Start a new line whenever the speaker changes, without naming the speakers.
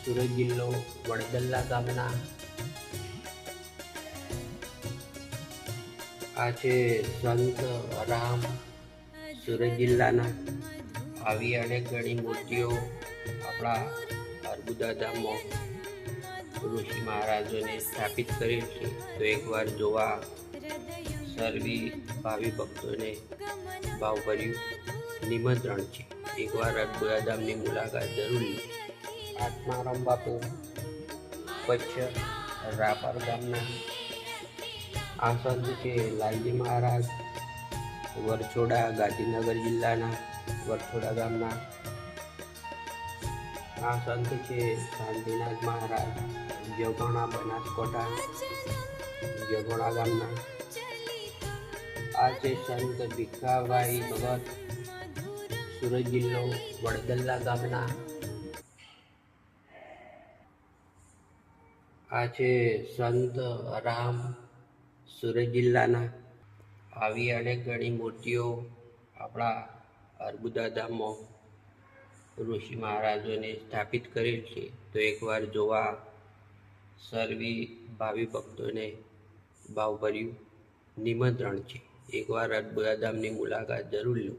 સુરત જિલ્લો વડદલ્લા ગામના આ છે સંત રામ. સુરત જિલ્લાના આવી અનેક ઘણી મૂર્તિઓ આપણા અર્બુદા ધામમાં ઋષિ મહારાજોને સ્થાપિત કરેલ છે. તો એકવાર જોવા સર્વી ભાવિ ભક્તોને ભાવભર્યું નિમંત્રણ છે. એકવાર અર્બુદા ધામની મુલાકાત જરૂર લો. આત્મારામ બાપુ કચ્છ રાપર ગામના આ સંત છે લાલજી મહારાજ વરછોડા ગાંધીનગર જિલ્લાના વરછોડા ગામના આ સંત છે શાંતિનાથ મહારાજ જગોણા બનાસકાંઠા જગોણા ગામના આ છે સંત ભીખાભાઈ ભગત સુરત જિલ્લો વડદલ્લા ગામના આ છે સંત રામ. સુરત જિલ્લાના આવી અનેક ઘણી મૂર્તિઓ આપણા અર્બુદા ધામમાં ઋષિ મહારાજોને સ્થાપિત કરેલ છે. તો એકવાર જોવા સર્વી ભાવિ ભક્તોને ભાવભર્યું નિમંત્રણ છે. એકવાર અર્બુદા ધામની મુલાકાત જરૂર લો.